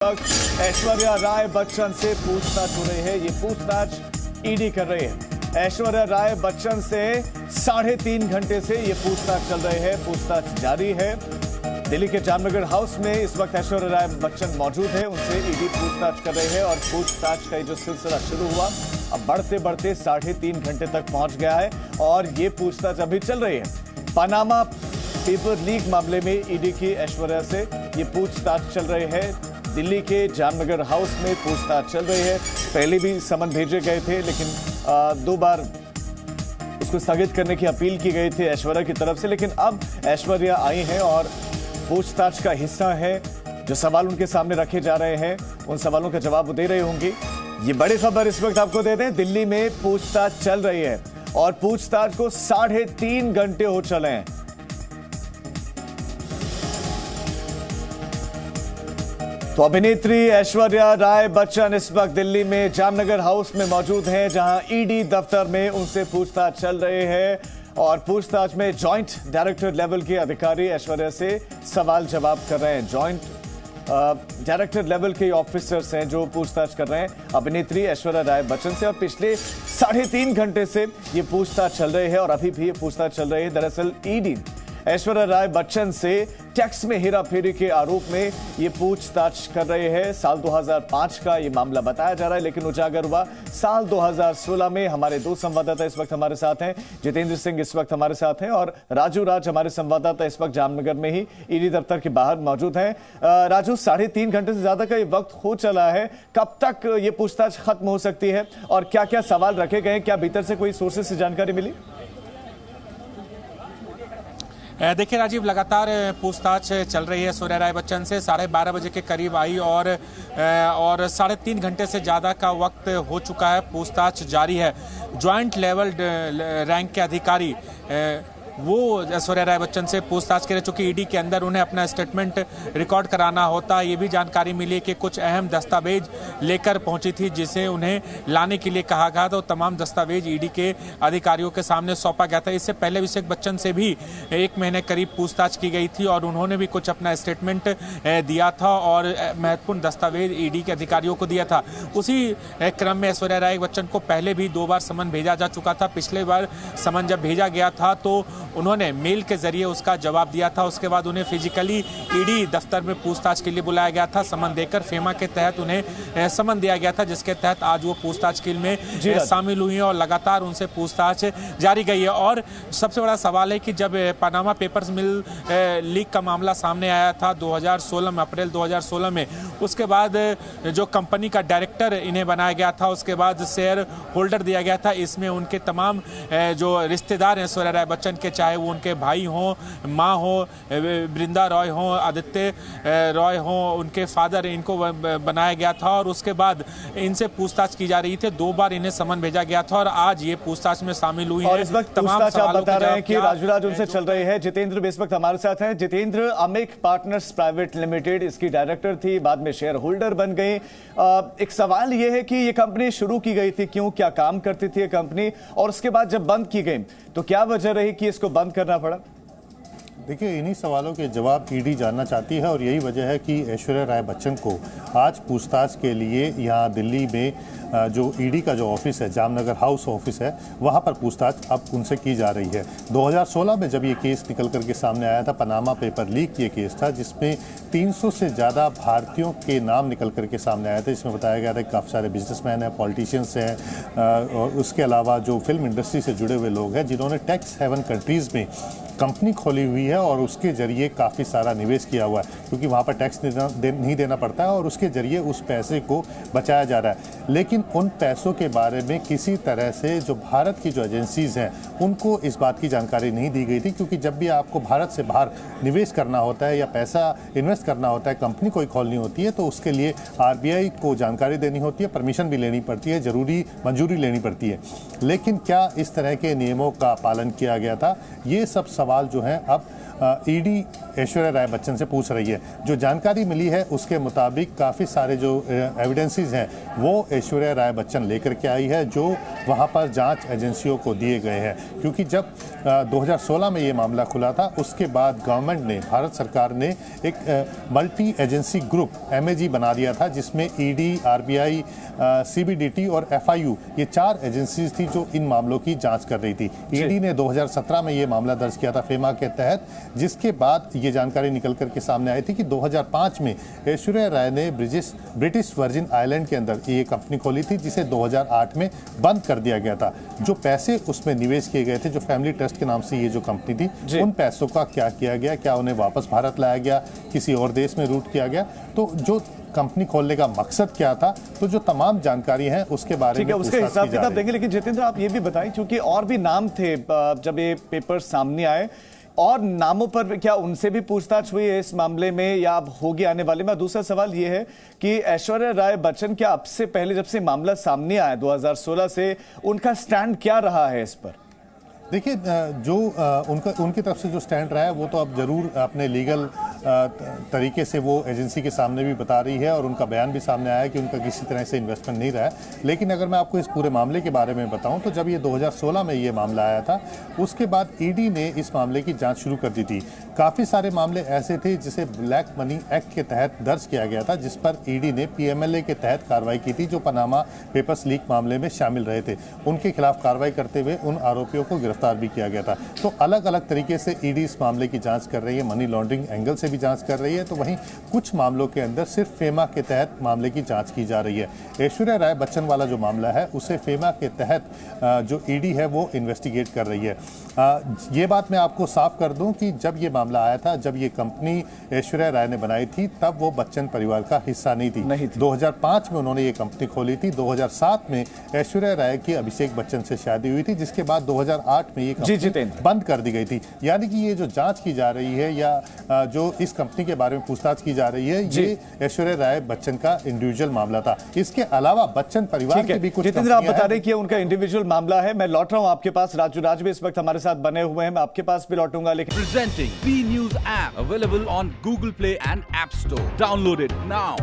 ऐश्वर्या राय बच्चन से पूछताछ हो रही है। ये पूछताछ ईडी कर रही है। ऐश्वर्या राय बच्चन से 3.5 घंटे से ये पूछताछ चल रही है। पूछताछ जारी है। दिल्ली के जामनगर हाउस में इस वक्त ऐश्वर्या राय बच्चन मौजूद है। उनसे ईडी पूछताछ कर रही है और पूछताछ का जो सिलसिला शुरू हुआ अब बढ़ते बढ़ते 3.5 घंटे तक पहुंच गया है और ये पूछताछ अभी चल रही है। पनामा पेपर लीक मामले में ईडी की ऐश्वर्या से ये पूछताछ चल रही है। दिल्ली के जामनगर हाउस में पूछताछ चल रही है। पहले भी समन भेजे गए थे लेकिन 2 बार उसको स्थगित करने की अपील की गई थी ऐश्वर्या की तरफ से, लेकिन अब ऐश्वर्या आई हैं और पूछताछ का हिस्सा है। जो सवाल उनके सामने रखे जा रहे हैं उन सवालों का जवाब वो दे रही होंगी। ये बड़ी खबर इस वक्त आपको दे दें, दिल्ली में पूछताछ चल रही है और पूछताछ को 3.5 घंटे हो चले हैं। तो अभिनेत्री ऐश्वर्या राय बच्चन इस वक्त दिल्ली में जामनगर हाउस में मौजूद हैं, जहां ईडी दफ्तर में उनसे पूछताछ चल रही है और पूछताछ में जॉइंट डायरेक्टर लेवल के अधिकारी ऐश्वर्या से सवाल जवाब कर रहे हैं। जॉइंट डायरेक्टर लेवल के ऑफिसर्स हैं जो पूछताछ कर रहे हैं अभिनेत्री ऐश्वर्या राय बच्चन से और पिछले 3.5 घंटे से ये पूछताछ चल रही है और अभी भी ये पूछताछ चल रही है। दरअसल ईडी ऐश्वर्या राय बच्चन से टैक्स में हेराफेरी के आरोप में ये पूछताछ कर रहे हैं। साल 2005 का ये मामला बताया जा रहा है लेकिन उजागर हुआ साल 2016 में। हमारे 2 संवाददाता इस वक्त हमारे साथ हैं। जितेंद्र सिंह इस वक्त हमारे साथ हैं और राजू राज हमारे संवाददाता इस वक्त जामनगर में ही ईडी दफ्तर के बाहर मौजूद हैं। राजू, 3.5 घंटे से ज्यादा का ये वक्त हो चला है, कब तक ये पूछताछ खत्म हो सकती है और क्या क्या सवाल रखे गए? क्या भीतर से कोई सोर्सेज से जानकारी मिली? देखिए राजीव, लगातार पूछताछ चल रही है ऐश्वर्या राय बच्चन से। 12:30 बजे के करीब आई और 3.5 घंटे से ज़्यादा का वक्त हो चुका है। पूछताछ जारी है। जॉइंट लेवल रैंक के अधिकारी वो ऐश्वर्या राय बच्चन से पूछताछ करें, चूँकि ईडी के अंदर उन्हें अपना स्टेटमेंट रिकॉर्ड कराना होता है। ये भी जानकारी मिली कि कुछ अहम दस्तावेज लेकर पहुंची थी जिसे उन्हें लाने के लिए कहा गया, तो तमाम दस्तावेज ईडी के अधिकारियों के सामने सौंपा गया था। इससे पहले अभिषेक बच्चन से भी 1 महीने करीब पूछताछ की गई थी और उन्होंने भी कुछ अपना स्टेटमेंट दिया था और महत्वपूर्ण दस्तावेज ईडी के अधिकारियों को दिया था। उसी क्रम में ऐश्वर्या राय बच्चन को पहले भी 2 बार समन भेजा जा चुका था। पिछले बार समन जब भेजा गया था तो उन्होंने मेल के जरिए उसका जवाब दिया था। उसके बाद उन्हें फिजिकली ईडी दफ्तर में पूछताछ के लिए बुलाया गया था। समन देकर फेमा के तहत उन्हें समन दिया गया था, जिसके तहत आज वो पूछताछ के में शामिल हुई हैं और लगातार उनसे पूछताछ जारी गई है। और सबसे बड़ा सवाल है कि जब पनामा पेपर्स मिल लीक का मामला सामने आया था 2016 में, अप्रैल 2016 में, उसके बाद जो कंपनी का डायरेक्टर इन्हें बनाया गया था, उसके बाद शेयर होल्डर दिया गया था। इसमें उनके तमाम जो रिश्तेदार हैं ऐश्वर्या राय बच्चन के, चाहे वो उनके भाई हों, माँ हो, वृंदा रॉय हों, आदित्य रॉय हों, उनके फादर, इनको बनाया गया था और उसके बाद इनसे पूछताछ की जा रही थी। 2 बार इन्हें समन भेजा गया था और आज ये पूछताछ में शामिल हुई और इस वक्त तमाम सवालों बता रहे हैं कि राजूराज उनसे चल रही है। जितेंद्र इस वक्त हमारे साथ हैं। जितेंद्र, अमेक पार्टनर्स प्राइवेट लिमिटेड इसकी डायरेक्टर थी, बाद में शेयर होल्डर बन गई। एक सवाल यह है कि ये कंपनी शुरू की गई थी क्यों, क्या काम करती थी ये कंपनी, और उसके बाद जब बंद की गई तो क्या वजह रही कि इसको बंद करना पड़ा? देखिए, इन्हीं सवालों के जवाब ईडी जानना चाहती है और यही वजह है कि ऐश्वर्या राय बच्चन को आज पूछताछ के लिए यहाँ दिल्ली में जो ईडी का जो ऑफिस है, जामनगर हाउस ऑफिस है, वहाँ पर पूछताछ अब उनसे की जा रही है। 2016 में जब ये केस निकल कर के सामने आया था, पनामा पेपर लीक ये केस था जिसमें 300 से ज़्यादा भारतीयों के नाम निकल कर के सामने आए थे। इसमें बताया गया था कि काफ़ी सारे बिजनेसमैन हैं, पॉलिटिशियंस हैं और उसके अलावा जो फिल्म इंडस्ट्री से जुड़े हुए लोग हैं जिन्होंने टैक्स हेवन कंट्रीज़ में कंपनी खोली हुई है और उसके ज़रिए काफ़ी सारा निवेश किया हुआ है, क्योंकि वहाँ पर टैक्स नहीं देना पड़ता है और उसके ज़रिए उस पैसे को बचाया जा रहा है। लेकिन उन पैसों के बारे में किसी तरह से जो भारत की जो एजेंसीज़ हैं उनको इस बात की जानकारी नहीं दी गई थी, क्योंकि जब भी आपको भारत से बाहर निवेश करना होता है या पैसा इन्वेस्ट करना होता है, कंपनी कोई खोलनी होती है, तो उसके लिए आरबीआई को जानकारी देनी होती है, परमिशन भी लेनी पड़ती है, ज़रूरी मंजूरी लेनी पड़ती है। लेकिन क्या इस तरह के नियमों का पालन किया गया था? ये सब सवाल जो हैं अब ईडी ऐश्वर्या राय बच्चन से पूछ रही है। जो जानकारी मिली है उसके मुताबिक काफ़ी सारे जो एविडेंसेस हैं वो ऐश्वर्या राय बच्चन लेकर के आई है, जो वहाँ पर जांच एजेंसियों को दिए गए हैं। क्योंकि जब 2016 में ये मामला खुला था, उसके बाद गवर्नमेंट ने, भारत सरकार ने एक मल्टी एजेंसी ग्रुप MAG बना दिया था, जिसमें ईडी, RBI, CBDT और FIU, ये 4 एजेंसीज थी जो इन मामलों की जांच कर रही थी। ईडी ने 2017 में ये मामला दर्ज किया था फेमा के तहत, जिसके बाद ये जानकारी निकल कर के सामने आई थी कि 2005 में ऐश्वर्या राय ने ब्रिटिश वर्जिन आइलैंड के अंदर ये कंपनी खोली थी, जिसे 2008 में बंद कर दिया गया था। जो पैसे उसमें निवेश किए गए थे, जो फैमिली ट्रस्ट के नाम से ये जो कंपनी थी, उन पैसों का क्या किया गया, क्या उन्हें वापस भारत लाया गया, किसी और देश में रूट किया गया, तो जो कंपनी खोलने का मकसद क्या था, तो जो तमाम जानकारी है उसके बारे में उसके हिसाब किताब देंगे। लेकिन जितेंद्र, आप ये भी बताएं, क्योंकि और भी नाम थे जब ये पेपर सामने आए, और नामों पर क्या उनसे भी पूछताछ हुई है इस मामले में, या अब होगी आने वाले में? दूसरा सवाल ये है कि ऐश्वर्या राय बच्चन क्या अब से पहले, जब से मामला सामने आया 2016 से, उनका स्टैंड क्या रहा है इस पर? देखिए, जो उनकी तरफ से जो स्टैंड रहा है वो तो अब जरूर अपने लीगल तरीके से वो एजेंसी के सामने भी बता रही है, और उनका बयान भी सामने आया है कि उनका किसी तरह से इन्वेस्टमेंट नहीं रहा है। लेकिन अगर मैं आपको इस पूरे मामले के बारे में बताऊं, तो जब ये 2016 में ये मामला आया था, उसके बाद ईडी ने इस मामले की जाँच शुरू कर दी थी। काफ़ी सारे मामले ऐसे थे जिसे ब्लैक मनी एक्ट के तहत दर्ज किया गया था, जिस पर ईडी ने PMLA के तहत कार्रवाई की थी, जो पनामा पेपर्स लीक मामले में शामिल रहे थे। उनके खिलाफ कार्रवाई करते हुए उन आरोपियों को गिरफ्तार भी किया गया था। तो अलग अलग तरीके से ईडी इस मामले की जांच कर रही है, मनी लॉन्ड्रिंग एंगल से भी जांच कर रही है, तो वहीं कुछ मामलों के अंदर सिर्फ फेमा के तहत मामले की जांच की जा रही है। ऐश्वर्या राय बच्चन वाला जो मामला है, उसे फेमा के तहत जो ईडी है वो इन्वेस्टिगेट कर रही है। ये बात मैं आपको साफ कर दूं कि जब ये मामला आया था, जब ये कंपनी ऐश्वर्या राय ने बनाई थी, तब वो बच्चन परिवार का हिस्सा नहीं थी। 2005 में उन्होंने ये कंपनी खोली थी। 2007 में ऐश्वर्या राय की अभिषेक बच्चन से शादी हुई थी, जिसके बाद 2008 में ये कंपनी बंद कर दी गई थी। यानी कि ये जो जांच की जा रही है, या जो इस कंपनी के बारे में पूछताछ की जा रही है, ये ऐश्वर्या राय बच्चन का इंडिविजुअल मामला था। इसके अलावा बच्चन परिवार के भी कुछ, जितेंद्र आप बता रहे कि उनका इंडिविजुअल मामला है। मैं लौट रहा हूं आपके पास, राज भी इस वक्त हमारे साथ बने हुए हैं, मैं आपके पास भी लौटूंगा। लेकिन presenting B News app available on Google Play and App Store. Download it now.